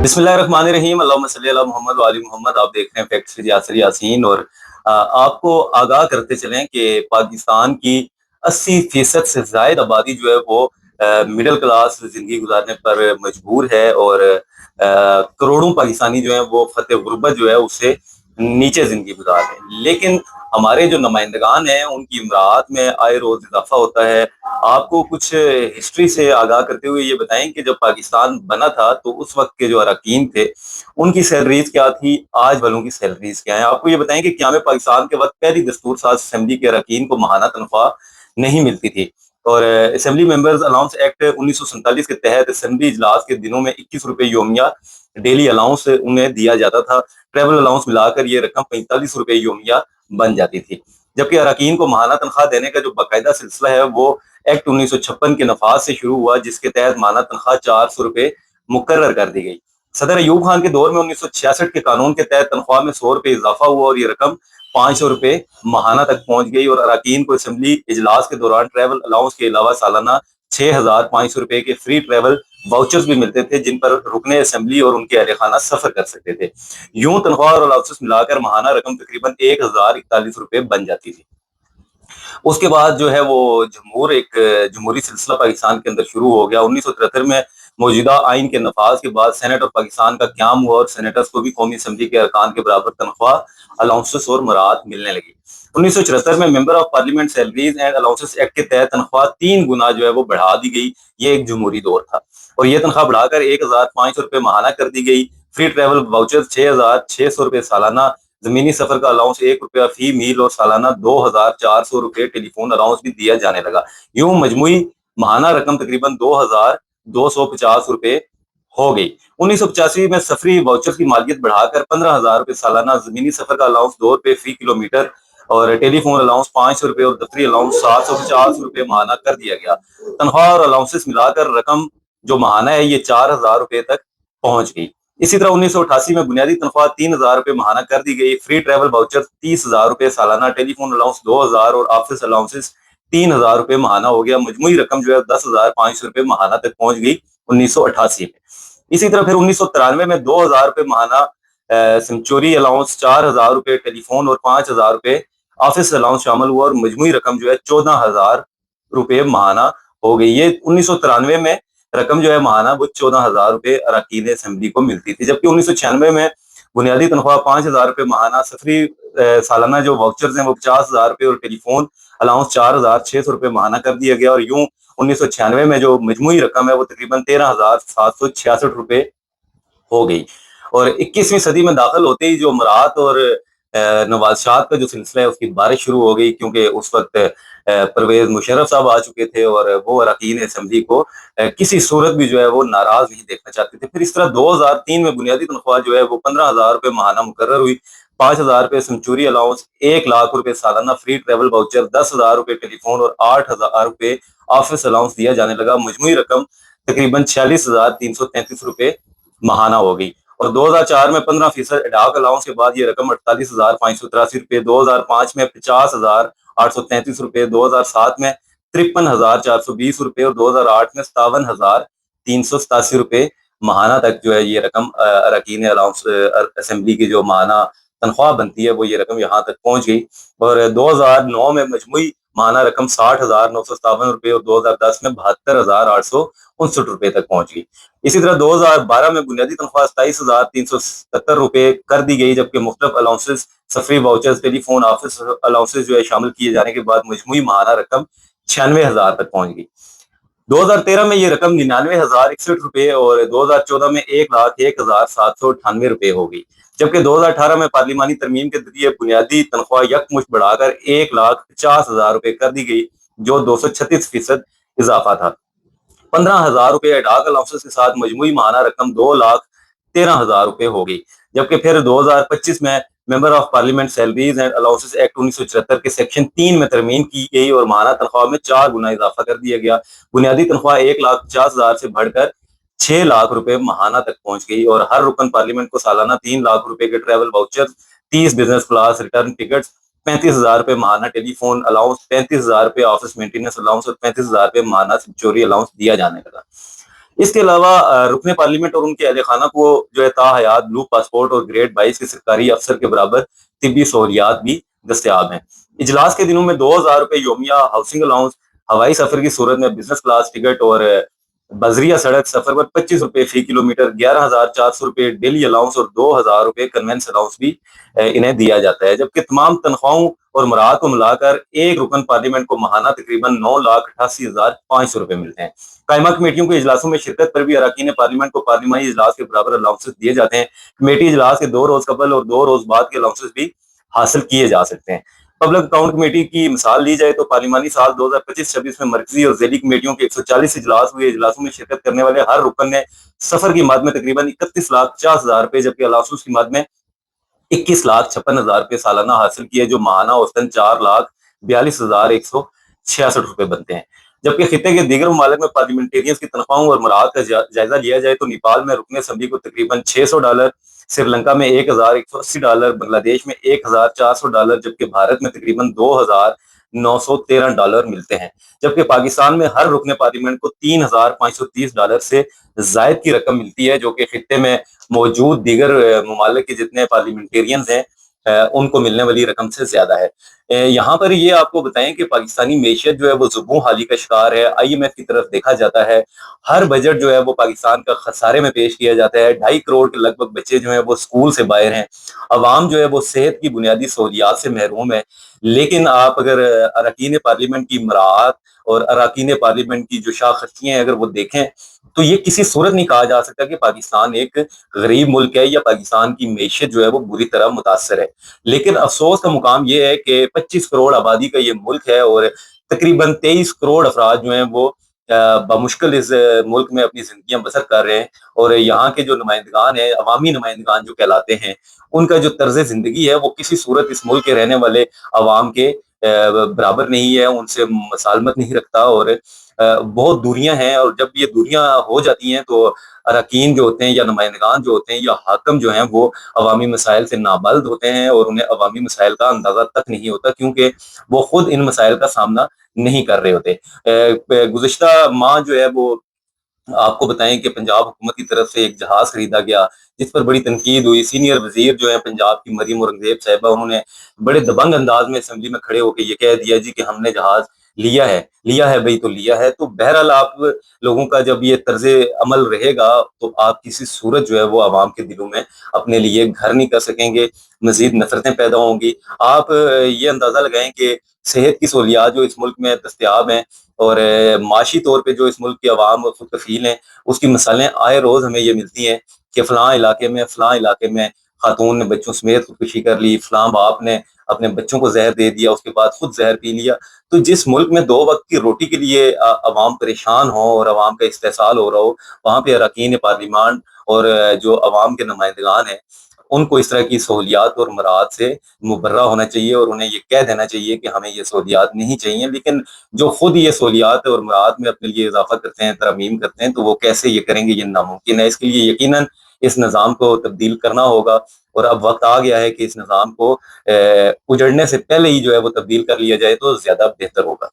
बिस्मिल्लाहिर्रहमानिर्रहीम अल्लाहुम्मा सल्ली अला मोहम्मद व आलि मोहम्मद। आप देख रहे हैं फैक्ट्स विद यासिर यासीन। और आपको आगाह करते चलें कि पाकिस्तान की 80% से ज़ायद आबादी जो है वो मिडिल क्लास ज़िंदगी गुजारने पर मजबूर है, और करोड़ों पाकिस्तानी जो है वो ख़त गुर्बत जो है उससे नीचे ज़िंदगी गुजार रहे हैं। लेकिन हमारे जो नुमाइंदगान हैं उनकी इमरात में आए रोज़ इजाफा होता है। आपको कुछ हिस्ट्री से आगाह करते हुए ये बताएं कि जब पाकिस्तान बना था तो उस वक्त के जो अरकान थे उनकी सैलरीज क्या थी, आज वालों की सैलरीज क्या है। आपको ये बताएं कि क्या में पाकिस्तान के वक्त पहली दस्तूर साज असेंबली के अरकान को माहाना तनख्वाह नहीं मिलती थी, और असेंबली मेंबर्स अलाउंस एक्ट 1947 के तहत असेंबली इजलास के दिनों में 21 रुपए योमिया डेली अलाउंस उन्हें दिया जाता था। ट्रेवल अलाउंस मिलाकर ये रकम 45 रुपए योमिया बन जाती थी। जबकि अरकान को माहाना तनख्वाह देने का जो बाकायदा सिलसिला है वो एक्ट 1956 के नफाज से शुरू हुआ, जिसके तहत माहाना तनख्वाह 400 रुपए मुकर्रर कर दी गई। सदर अयूब खान के दौर में 1966 के कानून के तहत तनख्वाह में 100 रुपए इजाफा हुआ और ये रकम 500 रुपए माहाना तक पहुंच गई। और अरकान को असेंबली इजलास के दौरान ट्रैवल अलाउंस के अलावा सालाना 6,500 रुपए के फ्री ट्रैवल वाउचर्स भी मिलते थे, जिन पर रुकने असेंबली और उनके अहल खाना सफर कर सकते थे। यूं तनख्वाह और अलाउंसेस मिलाकर माहाना रकम तकरीबन 1,041 रुपए बन जाती थी। उसके बाद जो है वो जमहूरी सिलसिला पाकिस्तान के अंदर शुरू हो गया। 1973 में मौजूदा आइन के नफाज के बाद सेनेट ऑफ पाकिस्तान का क्याम हुआ और सेनेटर्स को भी कौमी असम्बली के अरकान के बराबर तनख्वाह, अलाउंसेस और मराहत मिलने लगी। 1974 में member of parliament salaries and allowances act के तहत तनख्वाह 3 गुना जो है वो बढ़ा दी गई। ये एक जमहूरी दौर था और ये तनख्वाह बढ़ाकर 1,500 रुपए माहाना कर दी गई। फ्री ट्रैवल वाउचर 6,600 रुपए सालाना, जमीनी सफर का अलाउंस 1 रुपया फी मील और सालाना 2,400 रुपए टेलीफोन अलाउंस भी दिया जाने लगा। यूं मजमुई माहाना रकम तकरीबन 2,250 रुपए हो गई। 1985 में सफरी वाउचर की मालियत बढ़ाकर 15,000 रुपए सालाना, जमीनी सफर का अलाउंस 2 रुपए फी किलोमीटर और टेलीफोन अलाउंस 500 रुपए और दफ्तरी अलाउंस 750 रुपए माहाना कर दिया गया। तनख्वाह और अलाउंसेस मिलाकर रकम जो माहाना है ये 4,000 रुपए तक पहुंच गई। इसी तरह 1988 में बुनियादी तनख्वाह 3,000 रुपए माहाना कर दी गई। फ्री ट्रैवल वाउचर 30,000 रुपए सालाना, टेलीफोन अलाउंस 2,000 और ऑफिस अलाउंसेस 3,000 रुपए माहाना हो गया। मजमुई रकम जो है 10,500 रुपए माहाना तक पहुंच गई 1988 में। इसी तरह फिर 1993 में 2,000 रुपए माहाना सेंचुरी अलाउंस, 4,000 रुपए टेलीफोन और 5,000 रुपए ऑफिस अलाउंस शामिल हुआ और मजमुई रकम जो है 14,000 रुपए माहाना हो गई। ये 1993 में रकम जो है माहाना वो 14,000 रुपए अरकान असेंबली को मिलती थी। जबकि 1996 में बुनियादी तनख्वाह 5,000 रुपए माहाना, सफरी सालाना जो वाउचर्स हैं वो 50,000 रुपए और टेलीफोन अलाउंस 4,600 रुपए माहाना कर दिया गया। और यूं 1996 में जो मजमुई रकम है वो तकरीबन 13,766 रुपए हो गई। और 21वीं सदी में दाखिल होते ही जो मराहत और नवाज़शात का जो सिलसिला है उसकी बारिश शुरू हो गई, क्योंकि उस वक्त परवेज मुशर्रफ साहब आ चुके थे और वो अरकान असेंबली को किसी सूरत भी जो है वो नाराज नहीं देखना चाहते थे। फिर इस तरह 2003 में बुनियादी तनख्वाह जो है वो 15,000 रुपए माहाना मुकर्रर हुई। 5,000 रुपए सेंचुरी अलाउंस, 1 लाख रुपए सालाना फ्री ट्रेवल वाउचर, 10,000 रुपए टेलीफोन और 8,000 रुपए ऑफिस अलाउंस दिया जाने लगा। मजमुई रकम तकरीबन 46,333 रुपए माहाना हो गई। और 2004 में 15% एडाक अलाउंस के बाद ये रकम 48,583 रुपए, 2005 में 50,833 रुपए, 2007 में 53,420 रुपए और 2008 में 57,387 रुपए माहाना तक जो है ये रकम अरकान अलाउंस असेंबली की जो माहाना तनख्वाह बनती है वो ये रकम यहाँ तक पहुंच गई। और 2009 में मजमुई माहाना रकम 60,957 रुपए और 2010 में 72,859 रुपए तक पहुंच गई। इसी तरह 2012 में बुनियादी तनख्वाह 27,370 रुपए कर दी गई, जबकि मुख्तलिफ अलाउंसेस, सफरी वाउचर्स, टेलीफोन, ऑफिस अलाउंसेस जो है शामिल किए जाने के बाद मजमुई माहाना रकम 96,000 तक पहुंच गई। 2013 में ये रकम 99,061 रुपए और 2014 में 1,01,798 रुपए हो गई। जबकि 2018 में पार्लिमानी तरमीम के जरिए बुनियादी तनख्वाह यकमुश्त बढ़ाकर 1,50,000 रुपए कर दी गई, जो 236% इजाफा था। 15,000 रुपए एडाक अलाउंसेस के साथ मजमुई माहाना रकम 2,13,000 रुपए हो गई। जबकि फिर 2025 में member of parliament salaries and allowances act 1974 के सेक्शन 3 में तरमीम की गई और माहाना तनख्वाह में 4 गुना इजाफा कर दिया गया। बुनियादी तनख्वाह 1,50,000 से बढ़कर 6 लाख रुपए माहाना तक पहुंच गई और हर रुकन पार्लियामेंट को सालाना 3 लाख रुपए के travel voucher, 30 business class return tickets, 35,000 रुपए माहाना टेलीफोन अलाउंस, 35,000 रुपए ऑफिस मेंटेनेंस अलाउंस और 35,000 रुपए माहाना सेंचुरी अलाउंस दिया जाने लगा। اس کے علاوہ رکن پارلیمنٹ اور ان کے اہل خانہ کو جو ہے تاحیات بلو پاسپورٹ اور گریڈ 22 کے سرکاری افسر کے برابر طبی سہولیات بھی دستیاب ہیں۔ اجلاس کے دنوں میں 2,000 روپے یومیہ ہاؤسنگ الاؤنس، ہوائی سفر کی صورت میں بزنس کلاس ٹکٹ اور بذریعہ سڑک سفر پر 25 روپے فی کلومیٹر، 11,400 روپے ڈیلی الاؤنس اور 2,000 روپے کنوینس الاؤنس بھی انہیں دیا جاتا ہے، جبکہ تمام تنخواہوں اور مراحت کو ملا کر ایک رکن پارلیمنٹ کو ماہانہ تقریباً 9,88,500 روپے ملتے ہیں۔ قائمہ کمیٹیوں کے اجلاسوں میں شرکت پر بھی اراکین پارلیمنٹ کو پارلیمانی اجلاس کے برابر الاؤنسز دیے جاتے ہیں۔ کمیٹی اجلاس کے 2 روز قبل اور 2 روز بعد کے الاؤنسز بھی حاصل کیے جا سکتے ہیں۔ پبلک اکاؤنٹ کمیٹی کی مثال لی جائے تو پارلیمانی سال 2025-26 میں مرکزی اور ذیلی کمیٹیوں کے 140 اجلاس ہوئے۔ اجلاسوں میں شرکت کرنے والے ہر رکن نے سفر کی مد میں تقریباً 31,50,000 روپے، جبکہ الاؤنسز کی مد میں 21,56,000 روپے سالانہ حاصل کیے، جو ماہانہ اوسطاً 4,42,166 روپے بنتے ہیں۔ جبکہ خطے کے دیگر ممالک میں پارلیمنٹیرینز کی تنخواہوں اور مراحت کا جائزہ لیا جائے تو نیپال میں رکن اسمبلی کو تقریباً $600، سری لنکا میں $1,180، بنگلہ دیش میں $1,400، جبکہ بھارت میں تقریباً $2,913 ملتے ہیں۔ جبکہ پاکستان میں ہر رکن پارلیمنٹ کو $3,530 سے زائد کی رقم ملتی ہے، جو کہ خطے میں موجود دیگر ممالک کے جتنے پارلیمنٹیرینز ہیں ان کو ملنے والی رقم سے زیادہ ہے۔ یہاں پر یہ آپ کو بتائیں کہ پاکستانی معیشت جو ہے وہ زبوں حالی کا شکار ہے۔ IMF کی طرف دیکھا جاتا ہے، ہر بجٹ جو ہے وہ پاکستان کا خسارے میں پیش کیا جاتا ہے۔ 2.5 کروڑ کے لگ بھگ بچے جو ہیں وہ اسکول سے باہر ہیں، عوام جو ہے وہ صحت کی بنیادی سہولیات سے محروم ہے۔ لیکن آپ اگر اراکین پارلیمنٹ کی مراعات اور اراکین پارلیمنٹ کی جو شاہ خرچیاں ہیں اگر وہ دیکھیں تو یہ کسی صورت نہیں کہا جا سکتا کہ پاکستان ایک غریب ملک ہے یا پاکستان کی معیشت جو ہے وہ بری طرح متاثر ہے۔ لیکن افسوس کا مقام یہ ہے کہ 25 کروڑ آبادی کا یہ ملک ہے اور تقریباً 23 کروڑ افراد جو ہیں وہ بمشکل اس ملک میں اپنی زندگیاں بسر کر رہے ہیں، اور یہاں کے جو نمائندگان ہیں، عوامی نمائندگان جو کہلاتے ہیں، ان کا جو طرز زندگی ہے وہ کسی صورت اس ملک کے رہنے والے عوام کے برابر نہیں ہے، ان سے مسالمت نہیں رکھتا، اور بہت دوریاں ہیں۔ اور جب یہ دوریاں ہو جاتی ہیں تو اراکین جو ہوتے ہیں یا نمائندگان جو ہوتے ہیں یا حاکم جو ہیں وہ عوامی مسائل سے نابلد ہوتے ہیں اور انہیں عوامی مسائل کا اندازہ تک نہیں ہوتا، کیونکہ وہ خود ان مسائل کا سامنا نہیں کر رہے ہوتے۔ گزشتہ ماہ جو ہے وہ آپ کو بتائیں کہ پنجاب حکومت کی طرف سے ایک جہاز خریدا گیا، جس پر بڑی تنقید ہوئی۔ سینئر وزیر جو ہے پنجاب کی مریم اورنگزیب صاحبہ، انہوں نے بڑے دبنگ انداز میں اسمبلی میں کھڑے ہو کے یہ کہہ دیا جی کہ ہم نے جہاز لیا ہے بھئی تو لیا ہے۔ تو بہرحال آپ لوگوں کا جب یہ طرز عمل رہے گا تو آپ کسی صورت جو ہے وہ عوام کے دلوں میں اپنے لیے گھر نہیں کر سکیں گے، مزید نفرتیں پیدا ہوں گی۔ آپ یہ اندازہ لگائیں کہ صحت کی سہولیات جو اس ملک میں دستیاب ہیں اور معاشی طور پہ جو اس ملک کی عوام خود کفیل ہیں، اس کی مثالیں آئے روز ہمیں یہ ملتی ہیں کہ فلاں علاقے میں خاتون نے بچوں سمیت خودکشی کر لی، فلاں باپ نے اپنے بچوں کو زہر دے دیا، اس کے بعد خود زہر پی لیا۔ تو جس ملک میں 2 وقت کی روٹی کے لیے عوام پریشان ہو اور عوام کا استحصال ہو رہا ہو، وہاں پہ اراکین پارلیمان اور جو عوام کے نمائندگان ہیں ان کو اس طرح کی سہولیات اور مراعات سے مبرہ ہونا چاہیے اور انہیں یہ کہہ دینا چاہیے کہ ہمیں یہ سہولیات نہیں چاہیے۔ لیکن جو خود یہ سہولیات اور مراعات میں اپنے لیے اضافہ کرتے ہیں، ترمیم کرتے ہیں، تو وہ کیسے یہ کریں گے؟ یہ ناممکن ہے۔ اس کے لیے یقیناً اس نظام کو تبدیل کرنا ہوگا، اور اب وقت آ گیا ہے کہ اس نظام کو اجڑنے سے پہلے ہی جو ہے وہ تبدیل کر لیا جائے تو زیادہ بہتر ہوگا۔